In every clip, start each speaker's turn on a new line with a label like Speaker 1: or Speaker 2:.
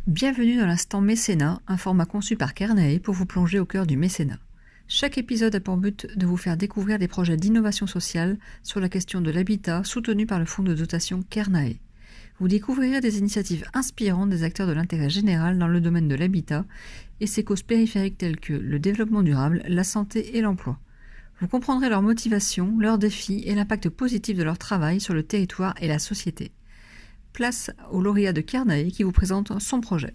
Speaker 1: Bienvenue dans l'instant mécénat, un format conçu par Kernae pour vous plonger au cœur du mécénat. Chaque épisode a pour but de vous faire découvrir des projets d'innovation sociale sur la question de l'habitat soutenus par le fonds de dotation Kernae. Vous découvrirez des initiatives inspirantes des acteurs de l'intérêt général dans le domaine de l'habitat et ses causes périphériques telles que le développement durable, la santé et l'emploi. Vous comprendrez leurs motivations, leurs défis et l'impact positif de leur travail sur le territoire et la société. Place au lauréat de Kernae qui vous présente son projet.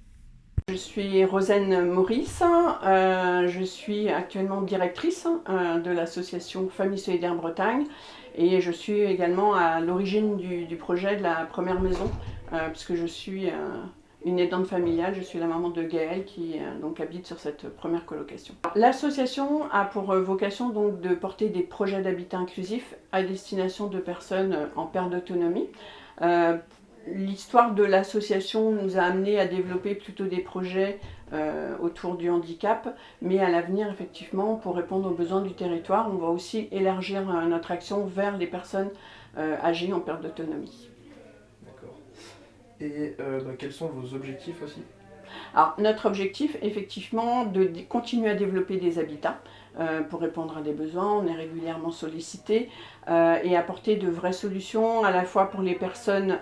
Speaker 2: Je suis Rosaine Maurice, je suis actuellement directrice de l'association Famille Solidaire Bretagne et je suis également à l'origine du projet de la première maison puisque je suis une aidante familiale, je suis la maman de Gaëlle qui donc habite sur cette première colocation. L'association a pour vocation donc de porter des projets d'habitat inclusif à destination de personnes en perte d'autonomie. L'histoire de l'association nous a amené à développer plutôt des projets autour du handicap, mais à l'avenir, effectivement, pour répondre aux besoins du territoire, on va aussi élargir notre action vers les personnes âgées en perte d'autonomie.
Speaker 3: D'accord. Et quels sont vos objectifs aussi ?
Speaker 2: Alors, notre objectif, effectivement, de continuer à développer des habitats pour répondre à des besoins. On est régulièrement sollicité et apporter de vraies solutions à la fois pour les personnes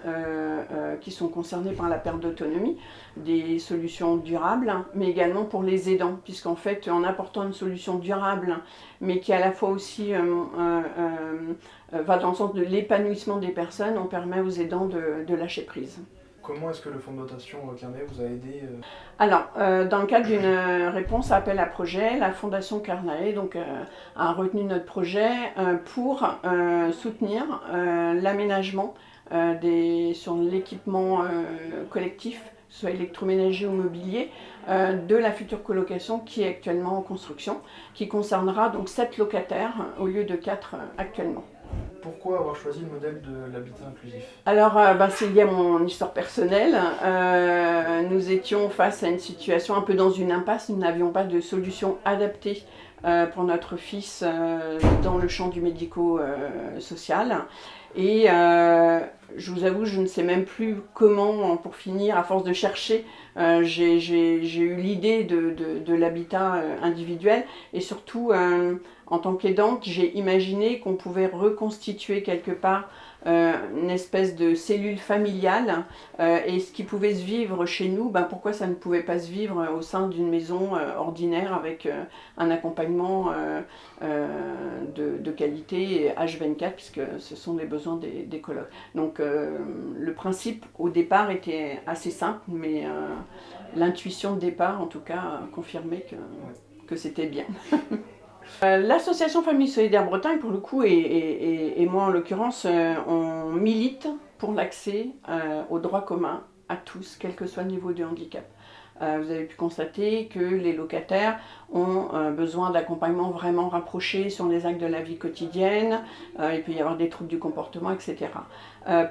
Speaker 2: qui sont concernées par la perte d'autonomie, des solutions durables, mais également pour les aidants, puisqu'en fait, en apportant une solution durable, mais qui à la fois aussi va dans le sens de l'épanouissement des personnes, on permet aux aidants de lâcher prise.
Speaker 3: Comment est-ce que le fonds de dotation Kernae vous a aidé
Speaker 2: Alors, dans le cadre d'une réponse à appel à projet, la Fondation Kernae a retenu notre projet pour soutenir l'aménagement sur l'équipement collectif, soit électroménager ou mobilier, de la future colocation qui est actuellement en construction, qui concernera donc 7 locataires au lieu de 4 actuellement.
Speaker 3: Pourquoi avoir choisi le modèle de l'habitat inclusif ?
Speaker 2: Alors, c'est lié à mon histoire personnelle. Nous étions face à une situation un peu dans une impasse. Nous n'avions pas de solution adaptée pour notre fils dans le champ du médico-social. Et je vous avoue, je ne sais même plus comment, pour finir, à force de chercher, j'ai eu l'idée de l'habitat individuel et surtout, en tant qu'aidante, j'ai imaginé qu'on pouvait reconstituer quelque part une espèce de cellule familiale et ce qui pouvait se vivre chez nous, pourquoi ça ne pouvait pas se vivre au sein d'une maison ordinaire avec un accompagnement de qualité H24 puisque ce sont les besoins des colocs. Donc le principe au départ était assez simple, mais l'intuition de départ en tout cas a confirmé que c'était bien. L'association Famille Solidaire Bretagne, pour le coup, et moi en l'occurrence, on milite pour l'accès aux droits communs à tous, quel que soit le niveau de handicap. Vous avez pu constater que les locataires ont besoin d'accompagnement vraiment rapproché sur les actes de la vie quotidienne, il peut y avoir des troubles du comportement, etc.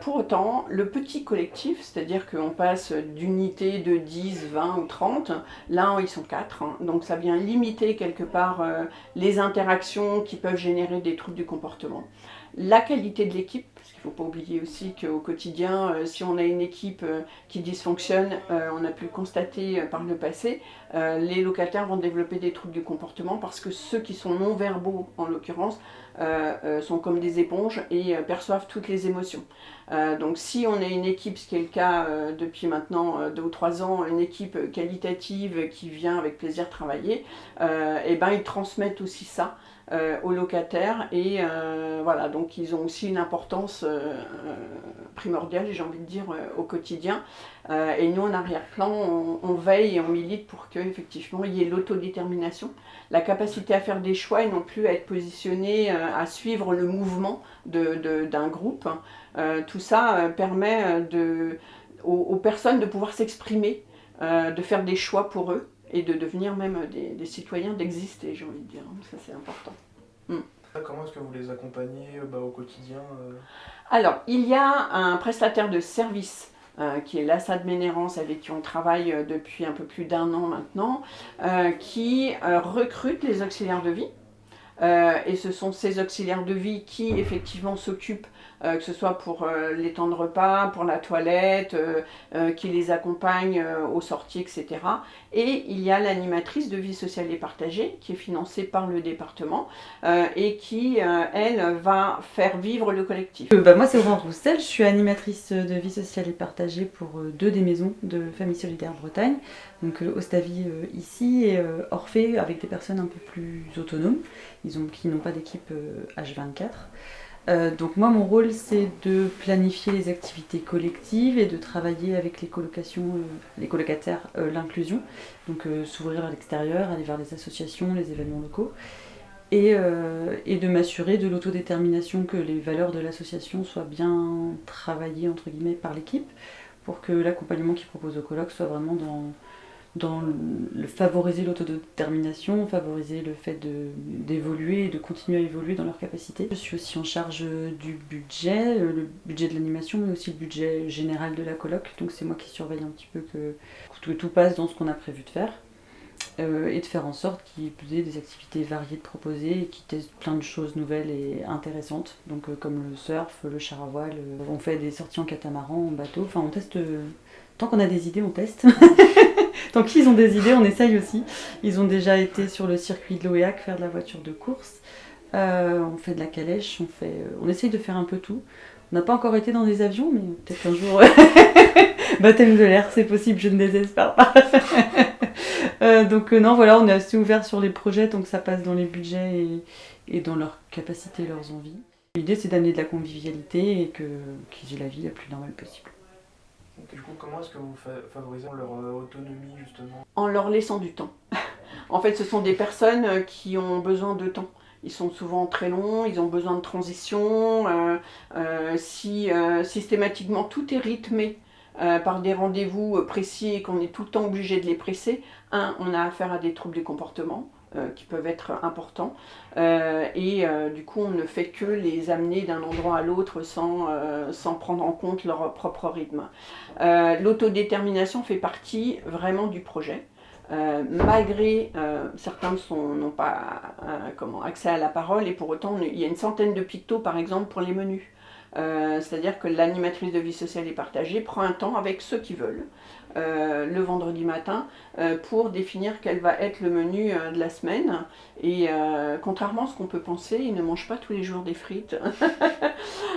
Speaker 2: Pour autant, le petit collectif, c'est-à-dire qu'on passe d'unités de 10, 20 ou 30, là ils sont 4, donc ça vient limiter quelque part les interactions qui peuvent générer des troubles du comportement. La qualité de l'équipe, parce qu'il ne faut pas oublier aussi qu'au quotidien, si on a une équipe qui dysfonctionne, on a pu le constater par le passé, les locataires vont développer des troubles du comportement parce que ceux qui sont non-verbaux, en l'occurrence, sont comme des éponges et perçoivent toutes les émotions. Donc si on est une équipe, ce qui est le cas depuis maintenant 2 ou 3 ans, une équipe qualitative qui vient avec plaisir travailler, ils transmettent aussi ça aux locataires et voilà, donc ils ont aussi une importance primordiale, j'ai envie de dire, au quotidien. Et nous en arrière-plan, on veille et on milite pour qu'effectivement il y ait l'autodétermination, la capacité à faire des choix et non plus à être positionné à suivre le mouvement d'un groupe. Tout ça permet aux personnes de pouvoir s'exprimer, de faire des choix pour eux et de devenir même des citoyens, d'exister, j'ai envie de dire. Ça, c'est important.
Speaker 3: Comment est-ce que vous les accompagnez au quotidien
Speaker 2: Alors, il y a un prestataire de service qui est l'Assad Ménérance, avec qui on travaille depuis un peu plus d'1 an maintenant, qui recrute les auxiliaires de vie. Et ce sont ces auxiliaires de vie qui effectivement s'occupent, que ce soit pour les temps de repas, pour la toilette, qui les accompagnent aux sorties, etc. Et il y a l'animatrice de vie sociale et partagée qui est financée par le département et qui, elle, va faire vivre le collectif.
Speaker 4: Moi c'est Aurore Roussel, je suis animatrice de vie sociale et partagée pour 2 des maisons de Famille Solidaire Bretagne, donc Ostavie ici et Orphée avec des personnes un peu plus autonomes, qui n'ont pas d'équipe H24. Donc moi mon rôle c'est de planifier les activités collectives et de travailler avec les colocataires l'inclusion, donc s'ouvrir à l'extérieur, aller vers les associations, les événements locaux. Et de m'assurer de l'autodétermination, que les valeurs de l'association soient bien travaillées entre guillemets par l'équipe, pour que l'accompagnement qu'ils proposent aux colocs soit vraiment dans le favoriser l'autodétermination, favoriser le fait d'évoluer et de continuer à évoluer dans leurs capacités. Je suis aussi en charge du budget, le budget de l'animation, mais aussi le budget général de la coloc, donc c'est moi qui surveille un petit peu que tout passe dans ce qu'on a prévu de faire. Et de faire en sorte qu'ils aient des activités variées de proposer et qu'ils testent plein de choses nouvelles et intéressantes, donc comme le surf, le char à voile, on fait des sorties en catamaran, en bateau, enfin on teste, tant qu'on a des idées on teste, tant qu'ils ont des idées on essaye aussi. Ils ont déjà été sur le circuit de l'OEAC faire de la voiture de course, on fait de la calèche, on essaye de faire un peu tout. On n'a pas encore été dans des avions, mais peut-être qu'un jour, baptême de l'air, c'est possible, je ne désespère pas. Donc non, voilà, on est assez ouvert sur les projets, donc ça passe dans les budgets et dans leurs capacités, leurs envies. L'idée c'est d'amener de la convivialité et qu'ils aient la vie la plus normale possible.
Speaker 3: Donc, du coup, comment est-ce que vous favorisez leur autonomie justement?
Speaker 2: En leur laissant du temps. En fait, ce sont des personnes qui ont besoin de temps. Ils sont souvent très longs, ils ont besoin de transition. Si systématiquement tout est rythmé par des rendez-vous précis et qu'on est tout le temps obligé de les presser, on a affaire à des troubles du comportement qui peuvent être importants. Du coup, on ne fait que les amener d'un endroit à l'autre sans prendre en compte leur propre rythme. L'autodétermination fait partie vraiment du projet. Malgré certains n'ont pas accès à la parole, et pour autant il y a une centaine de pictos par exemple pour les menus. C'est-à-dire que l'animatrice de vie sociale et partagée prend un temps avec ceux qui veulent le vendredi matin pour définir quel va être le menu de la semaine. Et contrairement à ce qu'on peut penser, ils ne mangent pas tous les jours des frites.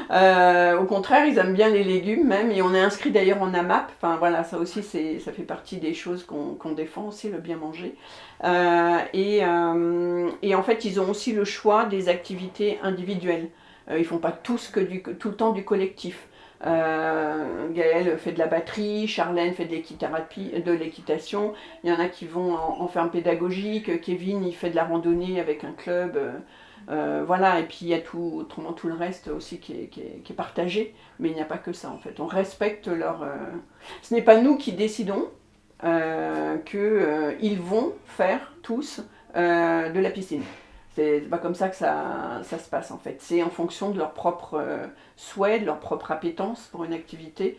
Speaker 2: Au contraire, ils aiment bien les légumes même, et on est inscrit d'ailleurs en AMAP. Enfin voilà, ça aussi ça fait partie des choses qu'on défend aussi, le bien manger. Et en fait, ils ont aussi le choix des activités individuelles. Ils ne font pas tous tout le temps du collectif. Gaëlle fait de la batterie, Charlène fait de l'équitation, il y en a qui vont en ferme pédagogique, Kevin il fait de la randonnée avec un club, voilà, et puis il y a autrement tout le reste aussi qui est partagé, mais il n'y a pas que ça en fait, on respecte ce n'est pas nous qui décidons qu'ils vont faire tous de la piscine. C'est pas comme ça que ça se passe en fait. C'est en fonction de leur propre souhait, de leur propre appétence pour une activité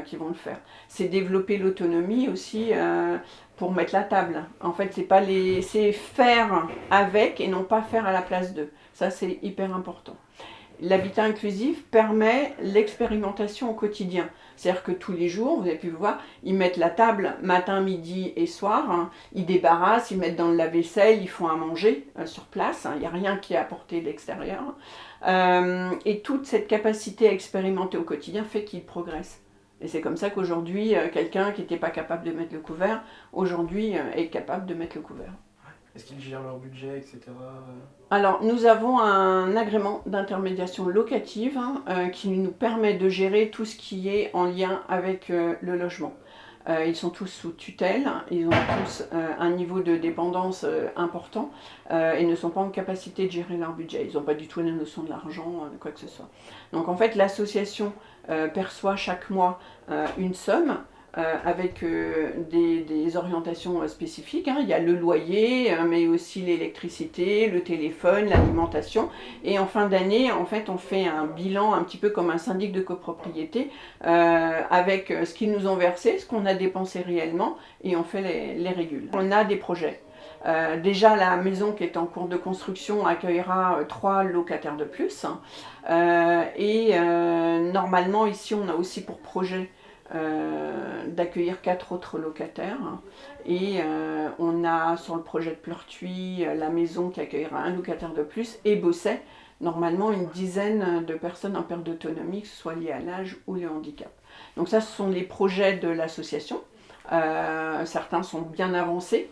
Speaker 2: qu'ils vont le faire. C'est développer l'autonomie aussi pour mettre la table. En fait, c'est faire avec et non pas faire à la place d'eux. Ça, c'est hyper important. L'habitat inclusif permet l'expérimentation au quotidien. C'est-à-dire que tous les jours, vous avez pu voir, ils mettent la table matin, midi et soir, ils débarrassent, ils mettent dans le lave-vaisselle, ils font à manger sur place, il n'y a rien qui est apporté de l'extérieur. Et toute cette capacité à expérimenter au quotidien fait qu'ils progressent. Et c'est comme ça qu'aujourd'hui, quelqu'un qui n'était pas capable de mettre le couvert, aujourd'hui est capable de mettre le couvert.
Speaker 3: Est-ce qu'ils gèrent leur budget, etc.
Speaker 2: Alors, nous avons un agrément d'intermédiation locative qui nous permet de gérer tout ce qui est en lien avec le logement. Ils sont tous sous tutelle, ils ont tous un niveau de dépendance important et ne sont pas en capacité de gérer leur budget. Ils n'ont pas du tout la notion de l'argent, quoi que ce soit. Donc en fait, l'association perçoit chaque mois une somme avec des orientations spécifiques. Il y a le loyer, mais aussi l'électricité, le téléphone, l'alimentation. Et en fin d'année, en fait, on fait un bilan un petit peu comme un syndic de copropriété, avec ce qu'ils nous ont versé, ce qu'on a dépensé réellement, et on fait les régules. On a des projets. Déjà, la maison qui est en cours de construction accueillera 3 locataires de plus. Normalement, ici, on a aussi pour projet d'accueillir 4 autres locataires. Et on a sur le projet de Pleurtuis la maison qui accueillera un locataire de plus et Bosset, normalement une dizaine de personnes en perte d'autonomie, que ce soit liées à l'âge ou le handicap. Donc ça, ce sont les projets de l'association. Certains sont bien avancés.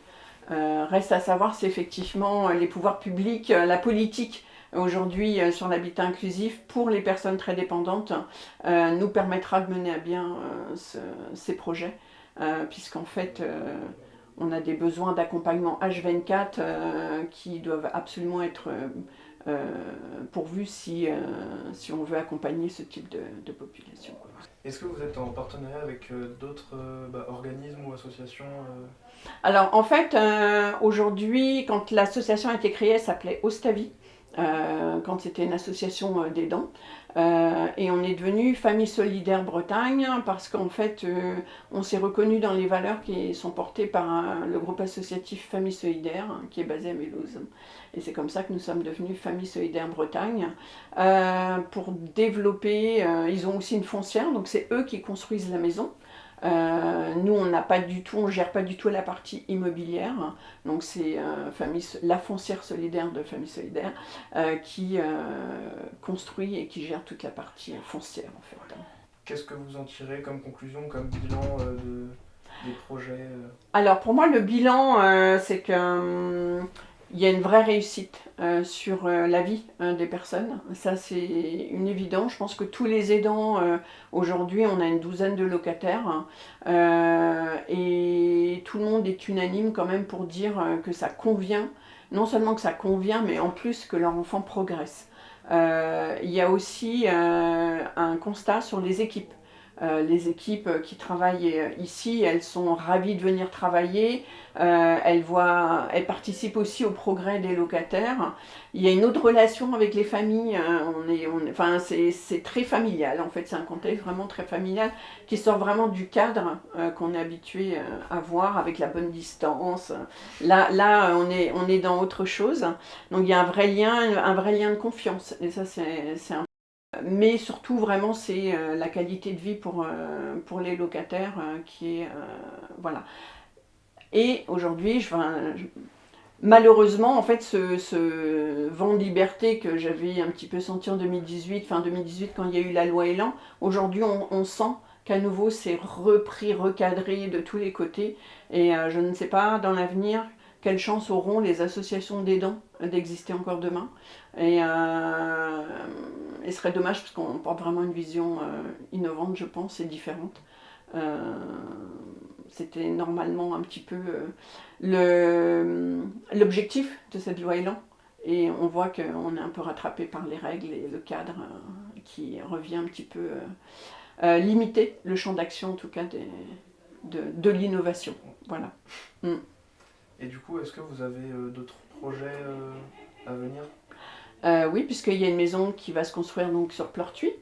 Speaker 2: Reste à savoir si effectivement les pouvoirs publics, la politique aujourd'hui sur l'habitat inclusif pour les personnes très dépendantes nous permettra de mener à bien ces projets, puisqu'en fait on a des besoins d'accompagnement H24 qui doivent absolument être pourvus si on veut accompagner ce type de population.
Speaker 3: Est-ce que vous êtes en partenariat avec d'autres organismes ou associations
Speaker 2: Alors en fait, aujourd'hui, quand l'association a été créée, elle s'appelait Ostavi, quand c'était une association d'aidants. Et on est devenu Famille Solidaire Bretagne parce qu'en fait, on s'est reconnu dans les valeurs qui sont portées par le groupe associatif Famille Solidaire, qui est basé à Mulhouse. Et c'est comme ça que nous sommes devenus Famille Solidaire Bretagne. Pour développer, ils ont aussi une foncière, donc c'est eux qui construisent la maison. Nous, on ne gère pas du tout la partie immobilière, donc c'est la foncière solidaire de Famille Solidaire qui construit et qui gère toute la partie foncière en fait.
Speaker 3: Qu'est-ce que vous en tirez comme conclusion, comme bilan des projets
Speaker 2: Alors pour moi, le bilan, c'est que il y a une vraie réussite sur la vie des personnes. Ça, c'est une évidence. Je pense que tous les aidants, aujourd'hui, on a une douzaine de locataires. Et tout le monde est unanime quand même pour dire que ça convient. Non seulement que ça convient, mais en plus que leur enfant progresse. Il y a aussi un constat sur les équipes. Les équipes qui travaillent ici, elles sont ravies de venir travailler, elles participent aussi au progrès des locataires. Il y a une autre relation avec les familles, c'est très familial en fait, c'est un contexte vraiment très familial qui sort vraiment du cadre qu'on est habitué à voir avec la bonne distance. Là on est dans autre chose, donc il y a un vrai lien de confiance et ça c'est un. Mais surtout, vraiment, c'est la qualité de vie pour les locataires qui est... voilà. Et aujourd'hui, malheureusement, en fait, ce vent de liberté que j'avais un petit peu senti en 2018, fin 2018, quand il y a eu la loi Elan, aujourd'hui, on sent qu'à nouveau, c'est repris, recadré de tous les côtés. Et je ne sais pas, dans l'avenir, quelle chance auront les associations d'aidants d'exister encore demain. Et ce serait dommage parce qu'on porte vraiment une vision innovante, je pense, et différente. C'était normalement un petit peu l'objectif de cette loi Elan. Et on voit qu'on est un peu rattrapé par les règles et le cadre qui revient un petit peu limiter le champ d'action, en tout cas, de l'innovation. Voilà.
Speaker 3: Et du coup, est-ce que vous avez d'autres projets à venir ?
Speaker 2: Oui, puisqu'il y a une maison qui va se construire donc sur Pleurtuis,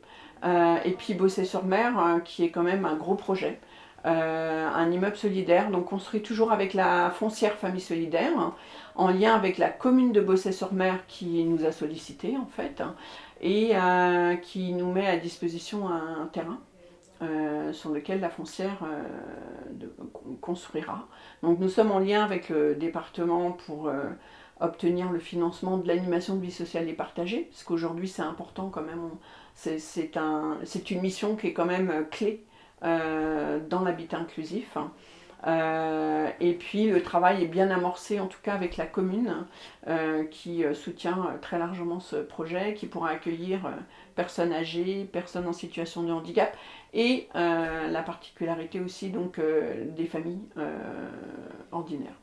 Speaker 2: et puis Bosset-sur-Mer, qui est quand même un gros projet. Un immeuble solidaire, donc construit toujours avec la foncière Famille Solidaire, en lien avec la commune de Bosset-sur-Mer qui nous a sollicité en fait, et qui nous met à disposition un terrain. Sur lequel la foncière construira. Donc nous sommes en lien avec le département pour obtenir le financement de l'animation de vie sociale et partagée, parce qu'aujourd'hui c'est important quand même, c'est une mission qui est quand même clé dans l'habitat inclusif. Et puis le travail est bien amorcé en tout cas avec la commune qui soutient très largement ce projet, qui pourra accueillir personnes âgées, personnes en situation de handicap et la particularité aussi donc des familles ordinaires.